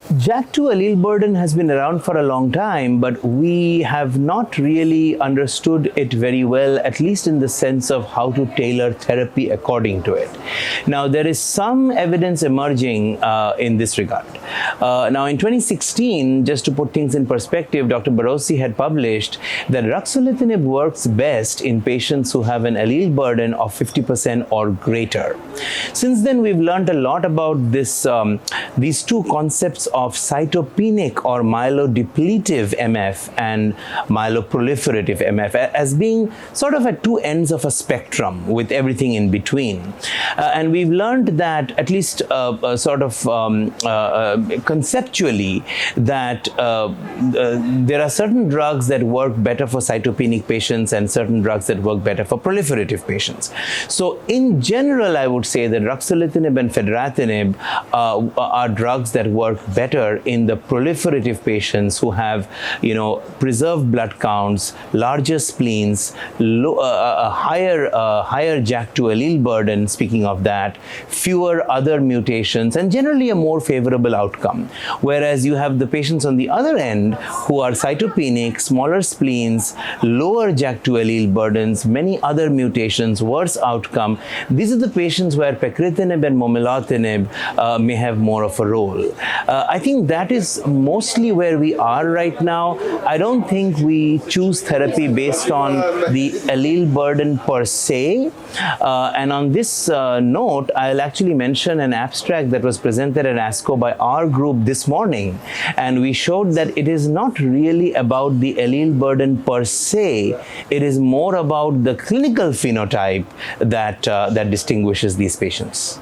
JAK2 allele burden has been around for a long time, but we have not really understood it very well, at least in the sense of how to tailor therapy according to it. Now, there is some evidence emerging in this regard. Now, in 2016, just to put things in perspective, Dr. Bose had published that Ruxolitinib works best in patients who have an allele burden of 50% or greater. Since then, we've learned a lot about these two concepts of cytopenic or myelodepletive MF and myeloproliferative MF as being sort of at two ends of a spectrum with everything in between. And we've learned that, at least conceptually, that there are certain drugs that work better for cytopenic patients and certain drugs that work better for proliferative patients. So in general, I would say that Ruxolitinib and Fedratinib are drugs that work better in the proliferative patients who have, preserved blood counts, larger spleens, a higher JAK2 allele burden, speaking of that, fewer other mutations, and generally a more favorable outcome. Whereas you have the patients on the other end who are cytopenic, smaller spleens, lower JAK2 allele burdens, many other mutations, worse outcome. These are the patients where Pacritinib and Momelotinib may have more of a role. I think that is mostly where we are right now. I don't think we choose therapy based on the allele burden per se. And on this note, I'll actually mention an abstract that was presented at ASCO by our group this morning. And we showed that it is not really about the allele burden per se. It is more about the clinical phenotype that distinguishes these patients.